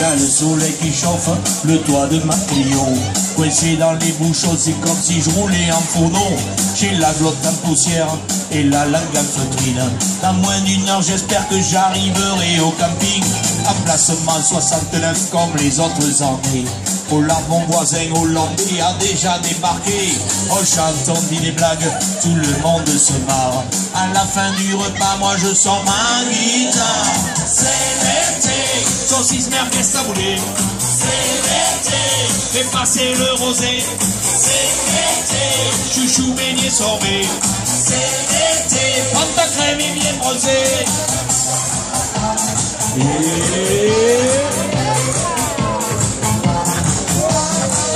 y a le soleil qui chauffe le toit de ma Clio. Coincé dans les bouchons, c'est comme si je roulais en fourneau. J'ai la glotte en poussière et la langue en feutrine. Dans moins d'une heure, j'espère que j'arriverai au camping. Emplacement 69 comme les autres années. Au larme, mon voisin hollandais a déjà débarqué. On chante, on dit des blagues, tout le monde se marre. À la fin du repas, moi je sors ma guitare. C'est l'été, saucisse merguez taboulé. C'est l'été, fais passer le rosé. C'est l'été, chouchou beignet sorbet. C'est l'été, prends ta crème et bien brosée.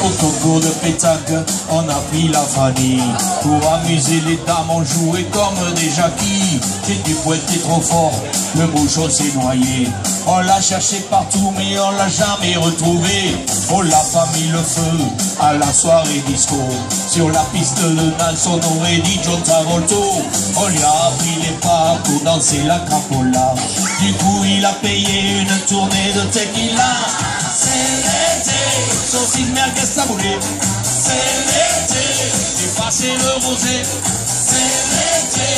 Au concours de pétanque, on a pris la famille. Pour amuser les dames, on jouait comme des jackies. J'ai dû pointer trop fort, le bouchon s'est noyé. On l'a cherché partout, mais on l'a jamais retrouvé. On l'a pas mis le feu à la soirée disco. Sur la piste de danse, on aurait dit John Travolta. On lui a appris les pas pour danser la crapola. Du coup, il a payé une tournée de tequila. C'est l'été, saucisse merguez taboulé. C'est l'été, j'ai passé le rosé. C'est l'été,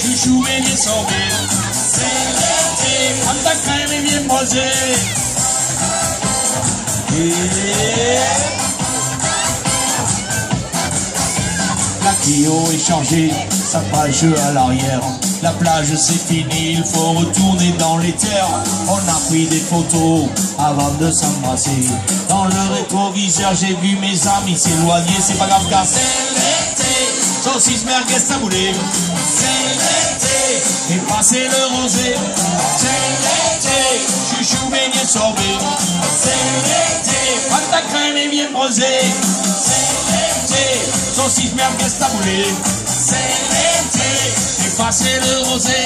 chouchou beignet sorbet. C'est l'été, prends ta crème et bien brosée. La Clio est changée, sa page à l'arrière. La plage c'est fini, il faut retourner dans les terres. On a pris des photos avant de s'embrasser. Dans le rétroviseur j'ai vu mes amis s'éloigner. C'est pas grave car c'est l'été, saucisse merguez taboulé. C'est l'été, et passer le rosé. C'est l'été, chouchou beignet sorbet. C'est l'été, prends ta crème et bien brosée. C'est l'été, saucisse merguez taboulé. C'est l'été, et passer le rosé.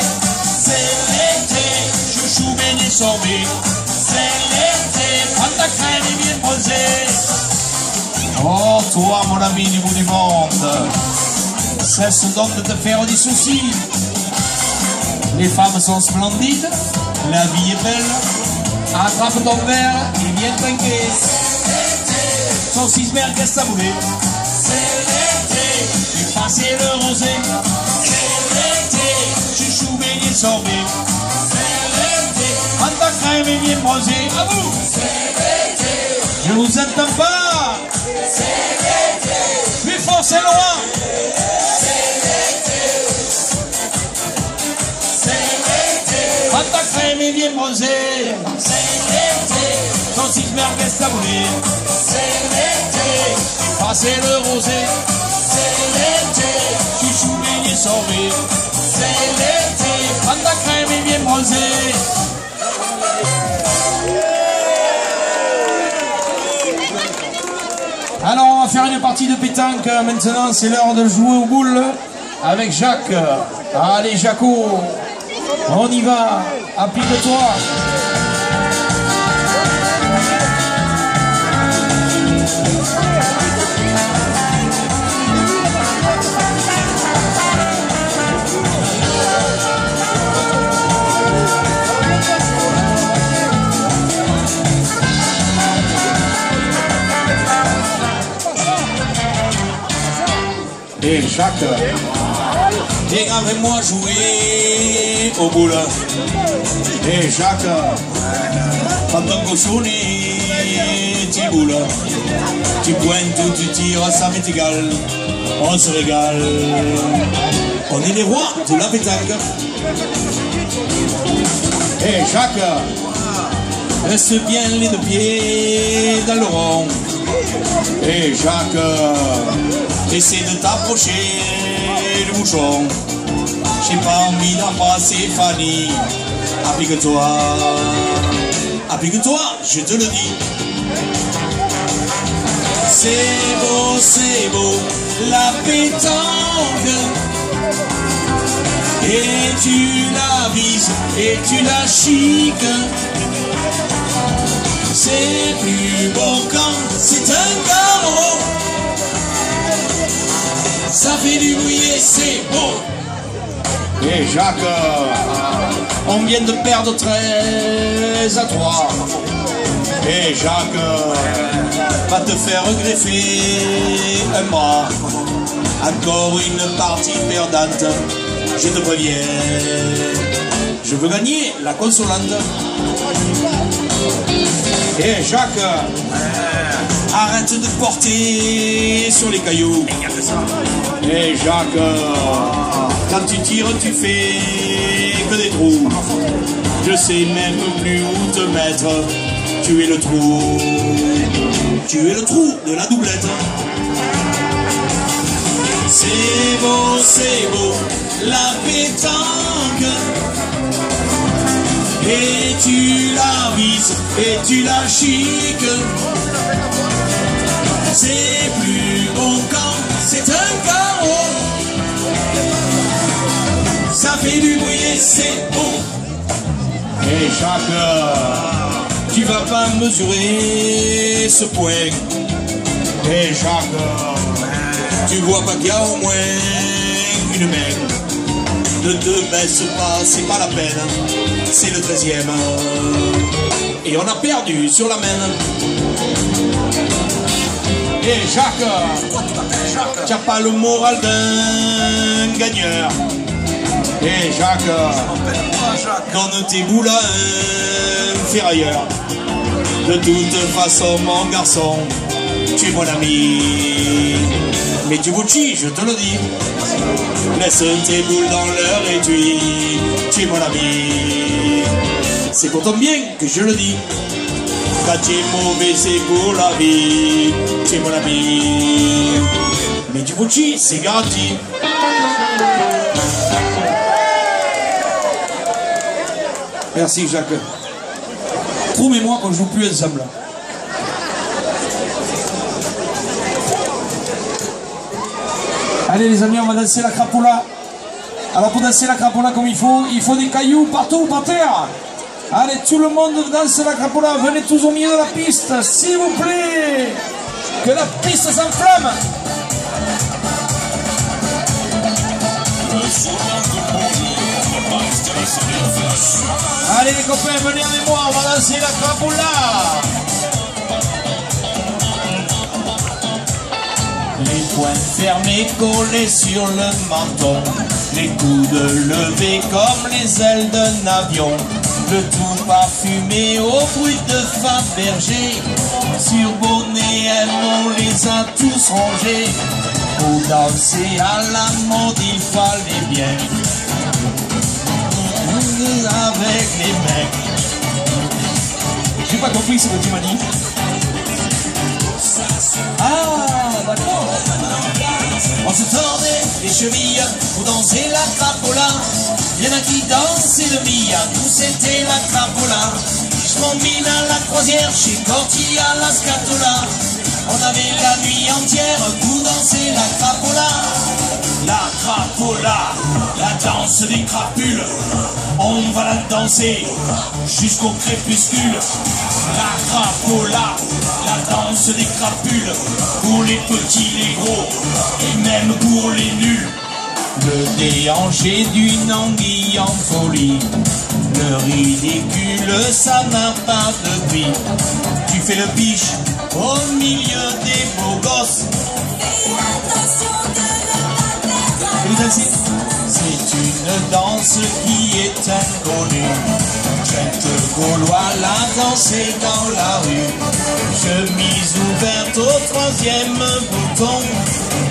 C'est l'été, chouchou beignet sorbet. C'est l'été, prends ta crème et bien brosée. Oh toi mon ami du bout du monde, cesse donc de te faire des soucis. Les femmes sont splendides, la vie est belle. Attrape ton verre et viens trinquer. Saucisse merguez taboulé. C'est l'été, et passer le rosé. C'est l'été, chouchou beignet sorbet. C'est l'été, prends ta crème et bien brosée. À vous. C'est l'été, je vous entends pas. C'est l'été, plus fort c'est loin. C'est l'été, c'est l'été, prends ta crème et bien brosée. C'est l'été, saucisse merguez taboulé. C'est l'été, passer le rosé. C'est l'été, chouchou beignet sorbet. C'est l'été, prends ta crème et bien brosée. Alors on va faire une partie de pétanque maintenant, c'est l'heure de jouer aux boules avec Jacques. Allez Jaco, on y va, applique-toi. Et Jacques, viens avec moi jouer aux boules. Et Jacques, pendant qu'on sonne, tu boules. Tu pointes ou tu tires, ça m'est égal. On se régale. On est les rois de la pétanque. Et Jacques, reste bien les deux pieds dans le rond. Et Jacques, essaie de t'approcher du bouchon. J'ai pas envie d'embrasser Fanny. Applique-toi, applique-toi, je te le dis. C'est beau, la pétanque. Et tu la vises, et tu la chiques. C'est plus beau quand c'est un carreau. Ça fait du bruit et c'est beau. Et Jacques, on vient de perdre 13-3. Et Jacques va te faire greffer un bras. Encore une partie perdante, je te préviens. Je veux gagner la consolante. Et Jacques, arrête de porter sur les cailloux. Et Jacques, quand tu tires, tu fais que des trous. Je sais même plus où te mettre. Tu es le trou. Tu es le trou de la doublette. C'est beau, la pétanque. Et tu la vises, et tu la chiques. C'est plus bon quand c'est un carreau. Ça fait du bruit et c'est beau. Et Jacques, tu vas pas mesurer ce point. Et Jacques, tu vois pas qu'il y a au moins une main. Ne te baisse pas, c'est pas la peine. C'est le 13e. Et on a perdu sur la main. Et Jacques, tu n'as pas le moral d'un gagneur. Et Jacques, donne tes boules à un ferrailleur. De toute façon, mon garçon, tu es mon ami. Mais tu bouchis, je te le dis. Laisse tes boules dans leur étui. Tu es mon ami. C'est pour ton bien que je le dis. Quand tu es mauvais, c'est pour la vie. Tu es mon ami. Mais du bouchi, c'est garanti. Merci Jacques. Promets-moi qu'on ne joue plus ensemble. Allez les amis, on va danser la crapola. Alors pour danser la crapola comme il faut des cailloux partout par terre. Allez, tout le monde danse la crapola. Venez tous au milieu de la piste, s'il vous plaît. Que la piste s'enflamme. Allez les copains, venez avec moi, on va danser la crapola. Les poings fermés collés sur le menton, les coudes levés comme les ailes d'un avion, le tout parfumé au bruit de Fabergé. Sur bonnet, on les a tous rangés. Pour danser à la mode, il fallait bien avec les mecs. J'ai pas compris ce que tu m'as dit. Ah, d'accord. On se tordait les chevilles pour danser la crapola. Y'en a qui dansaient le mia, nous c'était la crapola. Je m'emmène à la croisière chez Corti à la Scatola. On avait la nuit entière pour danser la crapola. La crapola, la danse des crapules. On va la danser jusqu'au crépuscule. La crapola, la danse des crapules. Pour les petits, les gros, et même pour les nuls. Le déhanché d'une anguille en folie. Le ridicule, ça n'a pas de prix. Tu fais le biche au milieu des beaux gosses. C'est une danse qui est inconnue. Cette Gaulois l'a dansé dans la rue. Chemise ouverte au 3e bouton,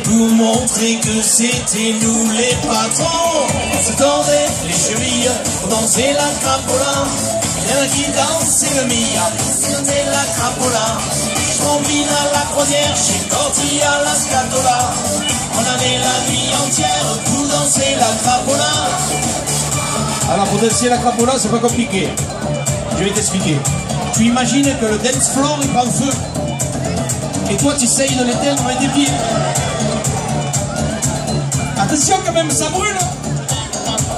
pour montrer que c'était nous les patrons. On se tordait les chevilles pour danser la crapola. Y'en a qui dansaient le mia, c'était la crapola. Je combine à la croisière chez Corti à la Scatola. On avait la nuit entière pour danser la crapola. Alors pour danser la crapola, c'est pas compliqué. Je vais t'expliquer. Tu imagines que le dance floor il prend feu. Et toi tu essayes de l'éteindre avec tes pieds. Attention quand même, ça brûle.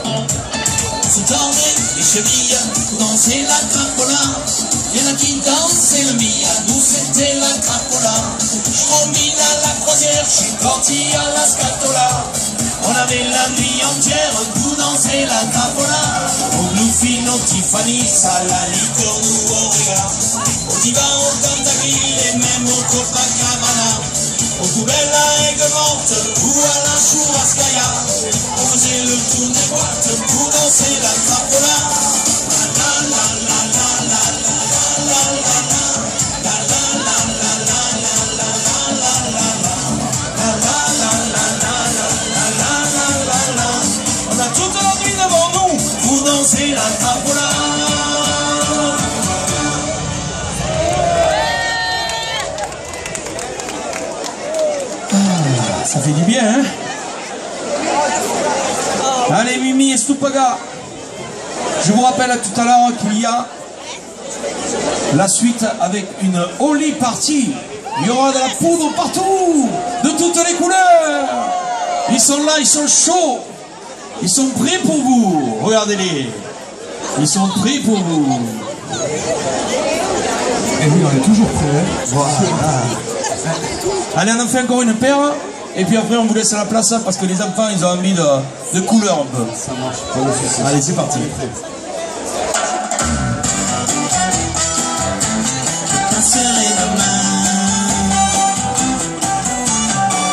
On se tordait les chevilles pour danser la crapola. Y'en a qui dansaient le mia, nous c'était la crapola. Je combine à la croisière chez Corti à la Scatola. On avait la nuit entière pour danser la crapola. Au Bluefin, au Tiffany, ça la licorne ou au regard. Au Divan, au Kentucky et même au Copacabana. Au Poubelle à Aigues-Mortes ou à la Churrascaia. On faisait le tour des boîtes pour danser la crapola. La la la la la la la la la. On a toute la nuit devant nous pour danser la crapola. Ça fait du bien, hein? Allez, Mimi et Stupaga. Je vous rappelle tout à l'heure qu'il y a la suite avec une Holy Party. Il y aura de la poudre partout, de toutes les couleurs. Ils sont là, ils sont chauds. Ils sont prêts pour vous. Regardez-les. Ils sont prêts pour vous. Et oui, on est toujours prêts. Voilà. Allez, on en fait encore une paire. Et puis après, on vous laisse la place parce que les enfants, ils ont envie de couleur un peu. Ça marche, pas de soucis. Allez, c'est parti.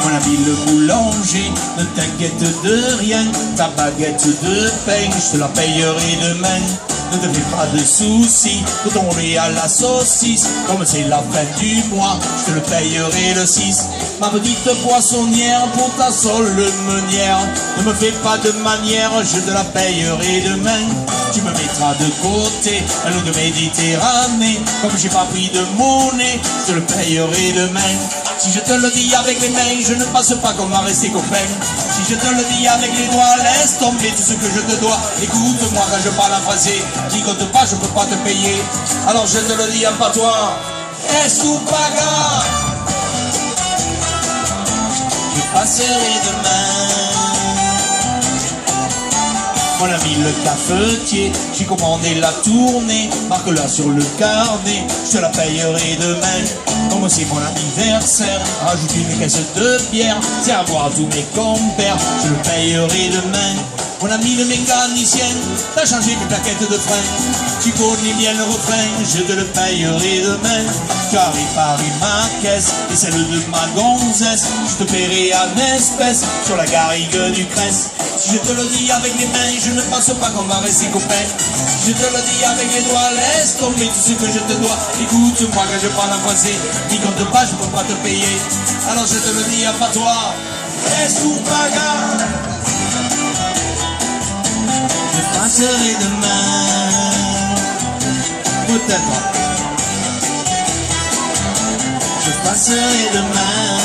Mon ami le boulanger, ne t'inquiète de rien. Ta baguette de pain, je te la payerai demain. Ne te fais pas de soucis, de ton lait à la saucisse. Comme c'est la fin du mois, je te le payerai le 6. Ma petite poissonnière, pour ta seule meunière, ne me fais pas de manière, je te la payerai demain. Tu me mettras de côté, un lot de Méditerranée. Comme j'ai pas pris de monnaie, je te le payerai demain. Si je te le dis avec les mains, je ne passe pas qu'on va rester copains. Si je te le dis avec les doigts, laisse tomber tout ce que je te dois. Écoute-moi quand je parle en français, qui compte pas, je peux pas te payer. Alors je te le dis en patois, Stupaga. Je passerai demain. Mon ami le cafetier, j'ai commandé la tournée. Marque-la sur le carnet, je te la payerai demain. Comme c'est mon anniversaire, rajoute une caisse de bière. C'est à boire à tous mes compères, je le payerai demain. Mon ami le mécanicien, t'as changé mes plaquettes de frein. Tu connais bien le refrain, je te le payerai demain. Tu as réparé ma caisse et celle de ma gonzesse. Je te paierai en espèces sur la garrigue du Cresse. Si je te le dis avec les mains, je ne pense pas qu'on va rester copains. Si je te le dis avec les doigts, laisse tomber tout ce que je te dois. Écoute-moi quand je parle en français, ni compte pas, je peux pas te payer. Alors je te le dis à patois, Stupaga. Je passerai demain, peut-être. Je passerai demain.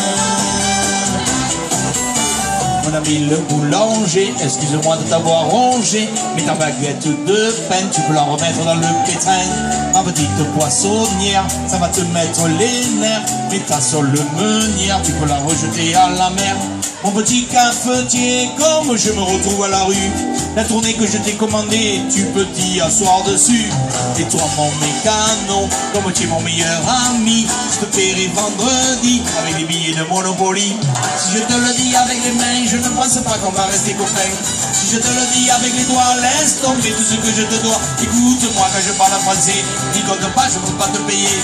Mon ami le boulanger, excuse-moi de t'avoir rongé, mais ta baguette de pain, tu peux la remettre dans le pétrin. Ma petite poissonnière, ça va te mettre les nerfs, mais ta seule meunière, tu peux la rejeter à la mer. Mon petit cafetier, comme je me retrouve à la rue, la tournée que je t'ai commandée, tu peux t'y asseoir dessus. Et toi mon mécano, comme tu es mon meilleur ami, je te paierai vendredi avec les billets de Monopoly. Si je te le dis avec les mains, je ne pense pas qu'on va rester copains. Si je te le dis avec les doigts, laisse tomber tout ce que je te dois. Écoute-moi quand je parle en français, n'y compte pas, je peux pas te payer.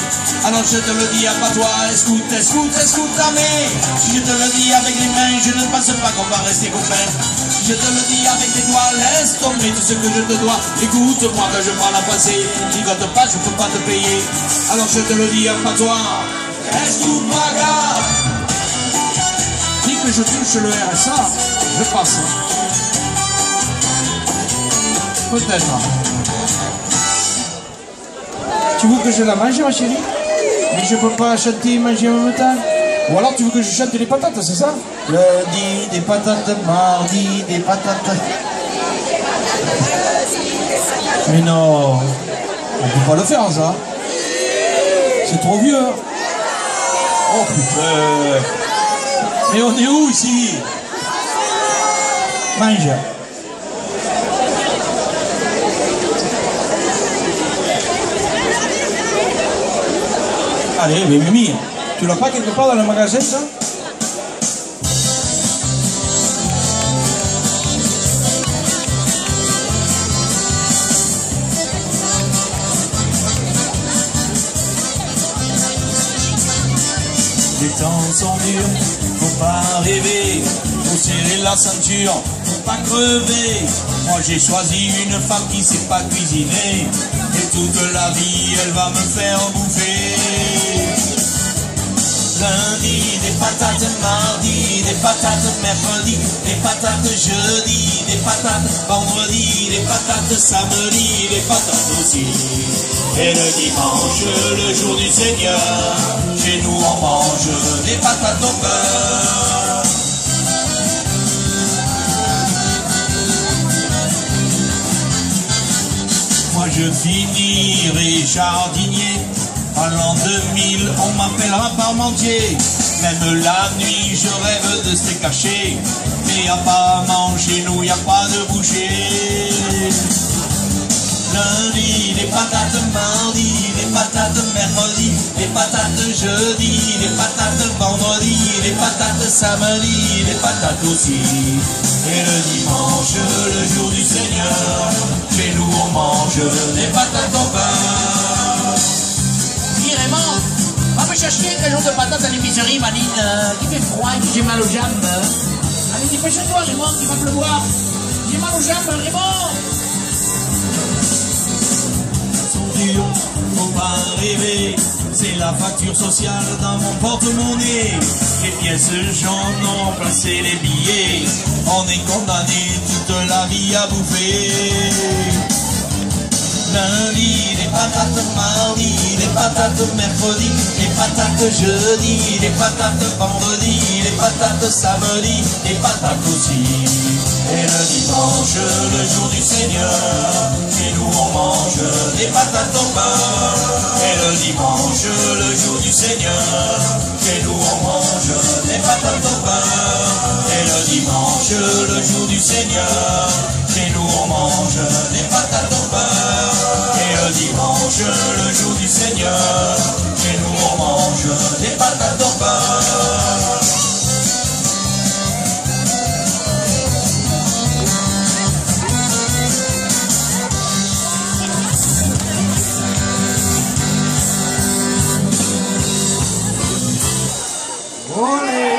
Alors je te le dis à patois, écoute, mais si je te le dis avec les mains, je ne pense pas qu'on va rester copains. Si je te le dis avec les doigts, laisse tomber tout ce que je te dois. Écoute-moi quand je parle en français, n'y compte pas, je peux pas te payer. Alors je te le dis à patois, Stupaga. Dès que je touche le RSA, je passe. Peut-être. Tu veux que je la mange, ma chérie? Mais je peux pas chanter et manger en même temps. Ou alors tu veux que je chante les patates, c'est ça? Lundi des patates, mardi des patates. Mais non, on peut pas le faire ça. C'est trop vieux. Oh putain. Mais on est où ici? Mange. Allez, mais Mimi, tu l'as pas quelque part dans le magasin ça? temps sont durs, faut pas rêver, faut serrer la ceinture, faut pas crever. Moi j'ai choisi une femme qui sait pas cuisiner, et toute la vie elle va me faire bouffer. Lundi, des patates, mardi, des patates, mercredi, des patates, jeudi, des patates, vendredi, des patates, samedi, des patates aussi. Et le dimanche, le jour du Seigneur, chez nous on mange des patates au beurre. Moi je finirai jardinier. En l'an 2000, on m'appellera parmentier. Même la nuit, je rêve de steak haché. Mais y'a pas à manger, nous y'a pas de boucher. Lundi, des patates, mardi, des patates, mercredi, des patates, jeudi, des patates, vendredi, des patates, samedi, des patates aussi. Et le dimanche, le jour du Seigneur, chez nous on mange des patates au beurre. Raymond, va me chercher un jour de patates à l'épicerie, Manine, qui fait froid et que j'ai mal aux jambes. Allez, dépêche-toi, Raymond, qu'il va pleuvoir. J'ai mal aux jambes, Raymond. Faut pas rêver, c'est la facture sociale dans mon porte-monnaie. Les pièces jaunes ont placé les billets, on est condamné toute la vie à bouffer. Lundi, des patates, mardi, des patates, mercredi, des patates, jeudi, des patates, vendredi, des patates, samedi, des patates aussi. Et le dimanche, le jour du Seigneur, chez nous on mange des patates au beurre. Et le dimanche, le jour du Seigneur, chez nous on mange des patates au beurre. Et le dimanche, le jour du Seigneur, chez nous on mange des patates au beurre. Et le dimanche, le jour du Seigneur, chez nous on mange des patates au beurre. Olé!